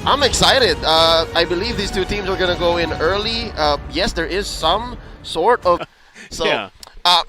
I'm excited. I believe these two teams are going to go in early. Yes, there is some sort of... So, Yeah.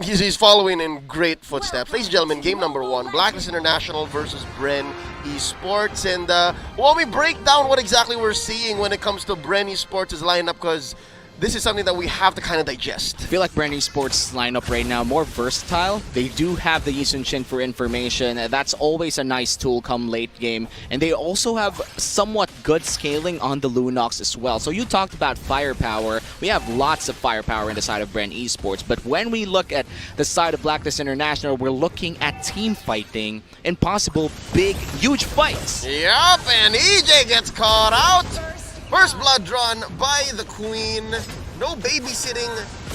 He's following in great footsteps. Ladies and gentlemen, game number 1, Blacklist International versus Bren Esports. And while we break down what exactly we're seeing when it comes to Bren Esports' lineup, because this is something that we have to kind of digest. I feel like Bren Esports lineup right now more versatile. They do have the Yisun Shin for information. That's always a nice tool come late game. And they also have somewhat good scaling on the Lunox as well. So you talked about firepower. We have lots of firepower in the side of Bren Esports. But when we look at the side of Blacklist International, we're looking at team fighting and possible big, huge fights. Yup, and EJ gets caught out. First blood drawn by the Queen. No babysitting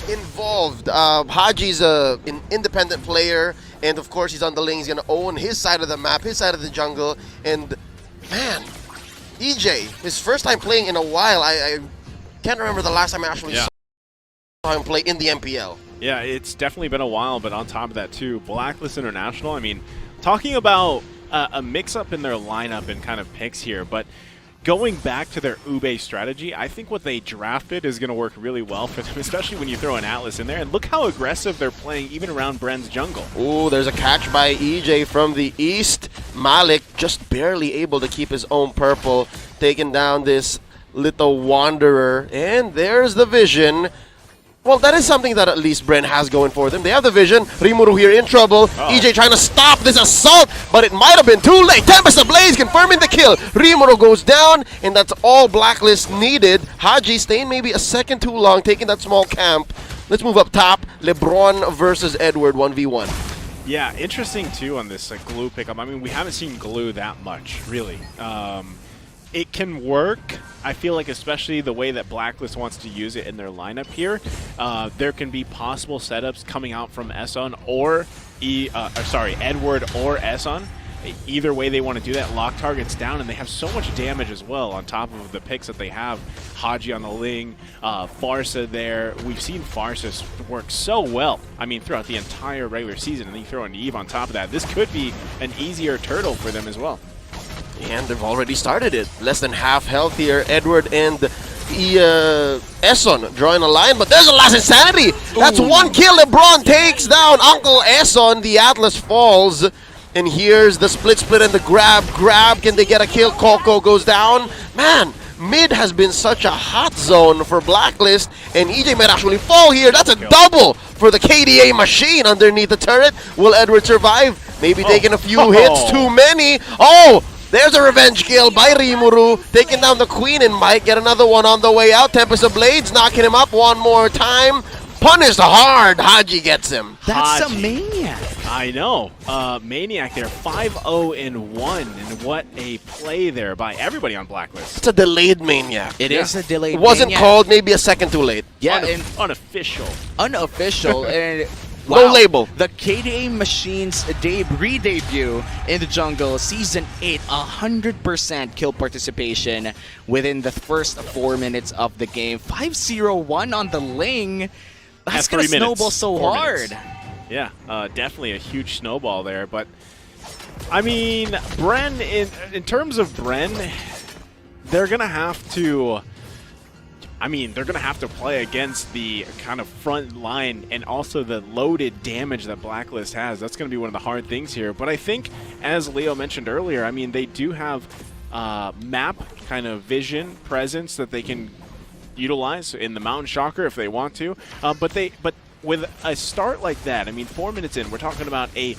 involved. Haji's an independent player, and of course he's on the lane. He's going to own his side of the map, his side of the jungle. And man, EJ, his first time playing in a while. I can't remember the last time I actually saw him play in the MPL. Yeah, it's definitely been a while, but on top of that too, Blacklist International, I mean, talking about a mix-up in their lineup and kind of picks here, but going back to their Ube strategy, I think what they drafted is going to work really well for them, especially when you throw an Atlas in there. And look how aggressive they're playing even around Bren's jungle. Ooh, there's a catch by EJ from the east. Malik just barely able to keep his own purple, taking down this little wanderer. And there's the vision. Well, that is something that at least Bren has going for them. They have the vision. Rimuru here in trouble. EJ trying to stop this assault, but it might have been too late. Tempest Ablaze confirming the kill. Rimuru goes down, and that's all Blacklist needed. Haji staying maybe a second too long, taking that small camp. Let's move up top. LeBron versus Edward 1v1. Yeah, interesting too on this glue pickup. I mean, we haven't seen glue that much, really. It can work. I feel like especially the way that Blacklist wants to use it in their lineup here, there can be possible setups coming out from Esson or Edward or Esson. Either way they want to do that, lock targets down, and they have so much damage as well on top of the picks that they have. Haji on the Ling, Farsa there. We've seen Farsa work so well, I mean, throughout the entire regular season, and then you throw an Eve on top of that. This could be an easier turtle for them as well. And they've already started it. Less than half health here. Edward and Esson drawing a line, but there's a last insanity. That's one kill. LeBron takes down Uncle Esson. The Atlas falls. And here's the split and the grab. Can they get a kill? Coco goes down. Man, mid has been such a hot zone for Blacklist, and EJ might actually fall here. That's a double for the KDA machine underneath the turret. Will Edward survive? Maybe taking a few hits, too many. Oh! There's a revenge kill by Rimuru, taking down the Queen, and might get another one on the way out. Tempest of Blades knocking him up one more time. Punished hard. Haji gets him. That's Haji. a maniac. I know. Maniac there, 5-0-1, and what a play there by everybody on Blacklist. It's a delayed maniac. It is a delayed It wasn't maniac. called, maybe a second too late. Yeah, and Unofficial. unofficial. And no wow, label. The KDA Machine's re-debut in the jungle, Season 8, 100% kill participation within the first 4 minutes of the game. 5-0-1 on the Ling. That's going to snowball so hard. Yeah, definitely a huge snowball there. But, I mean, Bren, in terms of Bren, they're going to have to... they're going to have to play against the kind of front line and also the loaded damage that Blacklist has. That's going to be one of the hard things here. But I think, as Leo mentioned earlier, I mean, they do have map kind of vision presence that they can utilize in the Mountain Shocker if they want to. But with a start like that, I mean, 4 minutes in, we're talking about a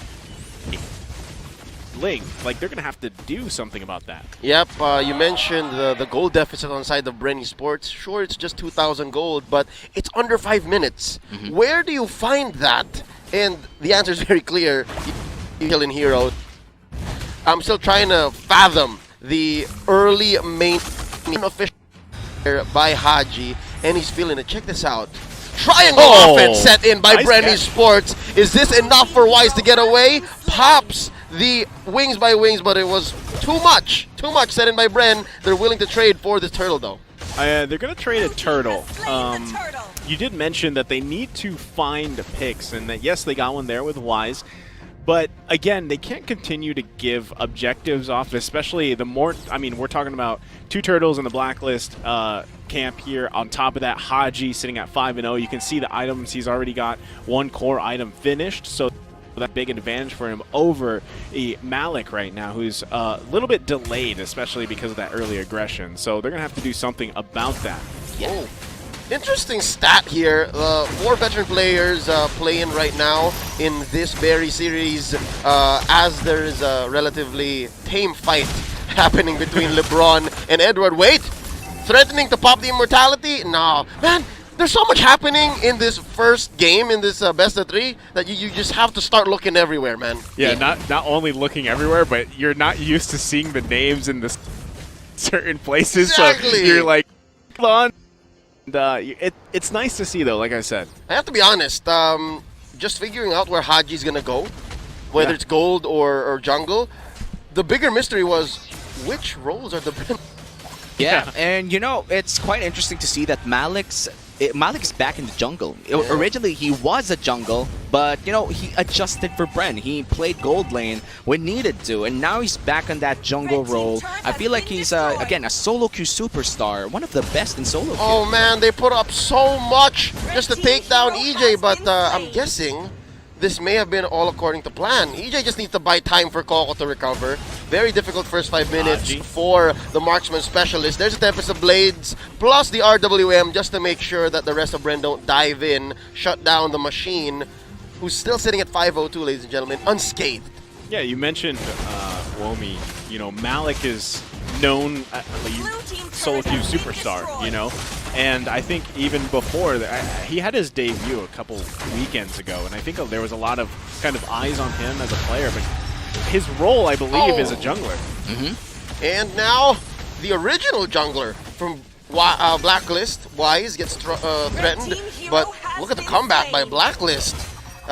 Ling. Like, they're going to have to do something about that. Yep, you mentioned the gold deficit on the side of Bren Esports. Sure, it's just 2,000 gold, but it's under 5 minutes. Where do you find that? And the answer is very clear. Killing Hero. I'm still trying to fathom the early main official by Haji, and he's feeling it. Check this out. Triangle offense set in by Bren Esports. Is this enough for Wise to get away? Pops the wings by wings, but it was too much set in by Bren. They're willing to trade for this turtle, though. They're going to trade a turtle. You did mention that they need to find picks, and that, yes, they got one there with Wise. But again, they can't continue to give objectives off, especially the more, I mean, we're talking about 2 turtles in the Blacklist camp here. On top of that, Haji sitting at 5-0. You can see the items. He's already got 1 core item finished, so that big advantage for him over Malik right now, who's a little bit delayed, especially because of that early aggression. So they're going to have to do something about that. Oh. Interesting stat here. 4 veteran players playing right now in this very series as there is a relatively tame fight happening between LeBron and Edward. Wait! Threatening to pop the immortality? No. Man, there's so much happening in this first game, in this best of 3, that you just have to start looking everywhere, man. Yeah, not only looking everywhere, but you're not used to seeing the names in this certain places. Exactly. So you're like, hold on. It's nice to see, though, like I said. I have to be honest, just figuring out where Haji's gonna go, whether it's gold or jungle, the bigger mystery was which roles are the Bren. Yeah, and you know, it's quite interesting to see that Malik is back in the jungle. Originally, he was a jungle, but you know, he adjusted for Bren. He played gold lane when needed to, and now he's back on that jungle role. I feel like he's, again, a solo queue superstar, one of the best in solo queue. Oh man, they put up so much just to take down EJ, but I'm guessing this may have been all according to plan. EJ just needs to buy time for Coco to recover. Very difficult first 5 minutes for the marksman specialist. There's a Tempest of Blades plus the RWM just to make sure that the rest of Bren don't dive in, shut down the machine, who's still sitting at 502, ladies and gentlemen, unscathed. Yeah, you mentioned Womi. You know, Malik is known solo queue superstar, you know, and I think even before that, he had his debut a couple weekends ago, and I think there was a lot of kind of eyes on him as a player, but his role, I believe, is a jungler. And now the original jungler from Blacklist, Wise, gets threatened, but look at the comeback by Blacklist.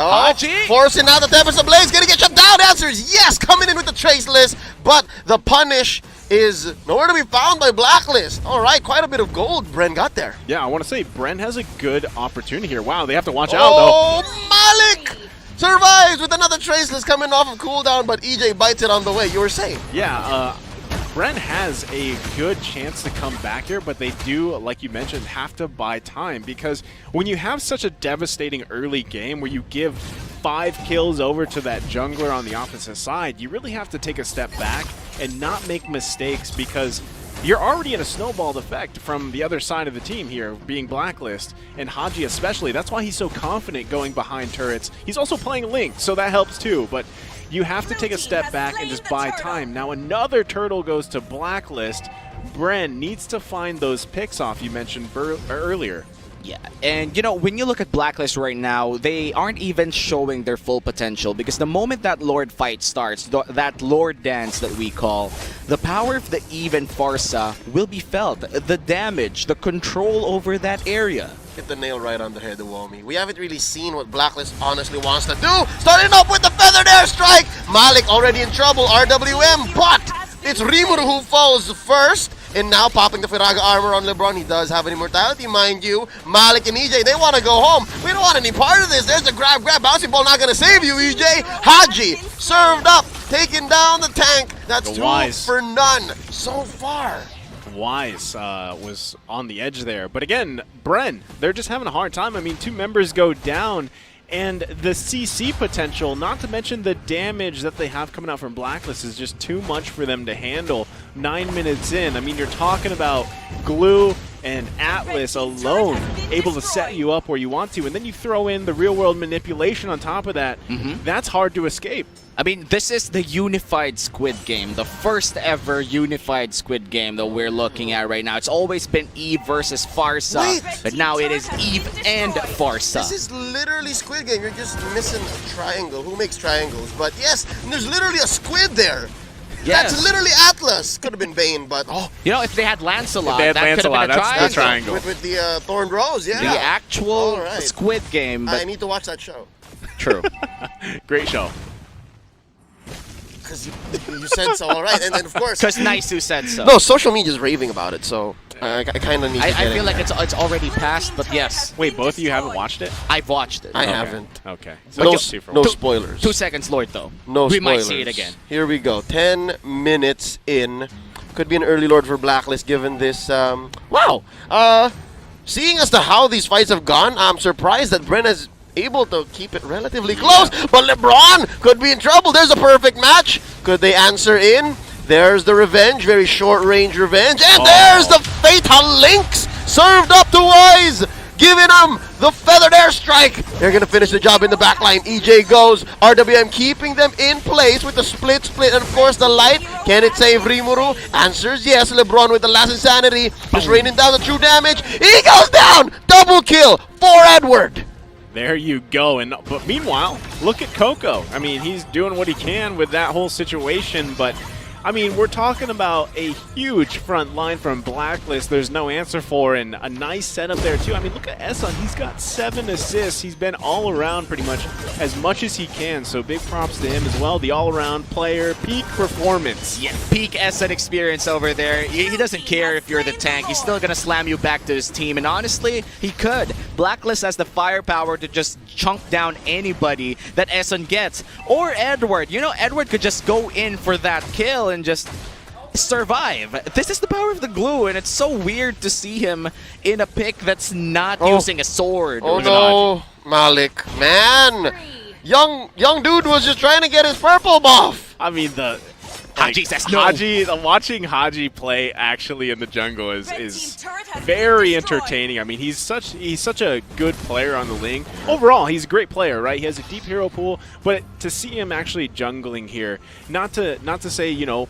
Oh, forcing out the Tempest of Blaze, gonna get shut down. Answer is yes, coming in with the Traceless, but the punish is nowhere to be found by Blacklist. All right, quite a bit of gold Bren got there. Yeah, I want to say Bren has a good opportunity here. Wow, they have to watch out, though. Oh, Malik survives with another Traceless coming off of cooldown, but EJ bites it on the way. You were saying? Yeah, Bren has a good chance to come back here, but they do, like you mentioned, have to buy time, because when you have such a devastating early game where you give 5 kills over to that jungler on the opposite side, you really have to take a step back and not make mistakes, because you're already in a snowballed effect from the other side of the team here, being Blacklist, and Haji especially. That's why he's so confident going behind turrets. He's also playing Link, so that helps too, but you have to take a step back and just buy time. Now another turtle goes to Blacklist. Bren needs to find those picks off you mentioned earlier. Yeah, and you know, when you look at Blacklist right now, they aren't even showing their full potential, because the moment that Lord fight starts, that Lord dance that we call, the power of the Eve and Farsa will be felt. The damage, the control over that area. Hit the nail right on the head, Womi. We haven't really seen what Blacklist honestly wants to do. Starting up with the feathered airstrike. Malik already in trouble, RWM, but it's Rimuru who falls first. And now popping the Firaga armor on LeBron. He does have an immortality, mind you. Malik and EJ, they want to go home. We don't want any part of this. There's the grab. Bouncing ball not going to save you, EJ. Haji served up, taking down the tank. That's 2 for none so far. Wise was on the edge there. But again, Bren, they're just having a hard time. I mean, 2 members go down, and the CC potential, not to mention the damage that they have coming out from Blacklist, is just too much for them to handle 9 minutes in. I mean, you're talking about Glue and Atlas alone able to set you up where you want to, and then you throw in the real-world manipulation on top of that. That's hard to escape. I mean, this is the unified Squid Game, the first ever unified Squid Game that we're looking at right now. It's always been Eve versus Farsa, but now it is Eve and Farsa. This is literally Squid Game. You're just missing a triangle. Who makes triangles? But yes, there's literally a squid there. Yes. That's literally Atlas. Could have been Bane, but you know, if they had Lancelot, that could have been a triangle. That's the triangle. With the Thorned Rose, yeah. The actual Squid Game. I need to watch that show. True. Great show. Because you said so, all right. And then, of course... Because Nice who said so. No, social media is raving about it, so... I kind of need to I get feel in like there. it's already passed, but yes, Wait, both of you haven't watched it? I've watched it. I Okay. haven't. Okay. So No, I guess two for no one. spoilers. 2 seconds, Lord, though. No we spoilers. might see it again. Here we go. 10 minutes in. Could be an early Lord for Blacklist given this. Wow. Seeing as to how these fights have gone, I'm surprised that Bren is able to keep it relatively close. But LeBron could be in trouble. There's a perfect match. Could they answer in? There's the revenge. Very short-range revenge. And there's the Fatal Links served up to Wise. Giving them the feathered airstrike. They're going to finish the job in the back line. EJ goes. RWM keeping them in place with the split. And of course the light. Can it save Rimuru? Answers yes. LeBron with the last insanity. Just raining down the true damage. He goes down. Double kill for Edward. There you go. But meanwhile, look at Coco. I mean, he's doing what he can with that whole situation, but I mean, we're talking about a huge front line from Blacklist there's no answer for, and a nice setup there too. I mean, look at Esson. He's got 7 assists. He's been all around pretty much as he can, so big props to him as well. The all-around player, peak performance. Yeah, peak Esson experience over there. He doesn't care if you're the tank. He's still going to slam you back to his team, and honestly, he could. Blacklist has the firepower to just chunk down anybody that Esson gets. Or Edward. You know, Edward could just go in for that kill and just survive. This is the power of the glue, and it's so weird to see him in a pick that's not using a sword. Oh or no, Malik, man. Young dude was just trying to get his purple buff. I mean, the Haji says no. Watching Haji play actually in the jungle is very entertaining. I mean, he's such a good player on the Ling. Overall, he's a great player, right? He has a deep hero pool, but to see him actually jungling here, not to say, you know,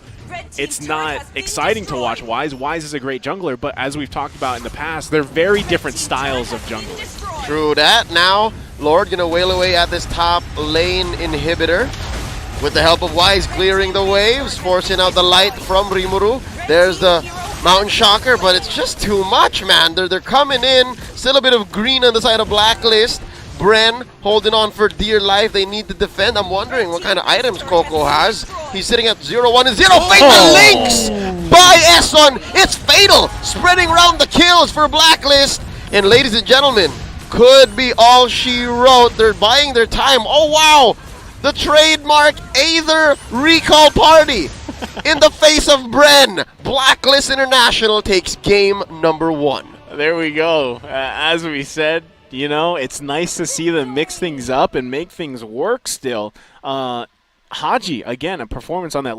it's not exciting to watch Wise. Wise is a great jungler, but as we've talked about in the past, they're very different styles of jungling. True that. Now, Lord gonna wail away at this top lane inhibitor. With the help of Wise clearing the waves, forcing out the light from Rimuru. There's the Mountain Shocker, but it's just too much, man. They're coming in. Still a bit of green on the side of Blacklist. Bren holding on for dear life. They need to defend. I'm wondering what kind of items Coco has. He's sitting at 0-1 and 0. Fatal Links by Esson. It's fatal. Spreading around the kills for Blacklist. And ladies and gentlemen, could be all she wrote. They're buying their time. Oh, wow. The trademark Aether Recall Party in the face of Bren. Blacklist International takes game number 1. There we go. As we said, you know, it's nice to see them mix things up and make things work still. Haji, again, a performance on that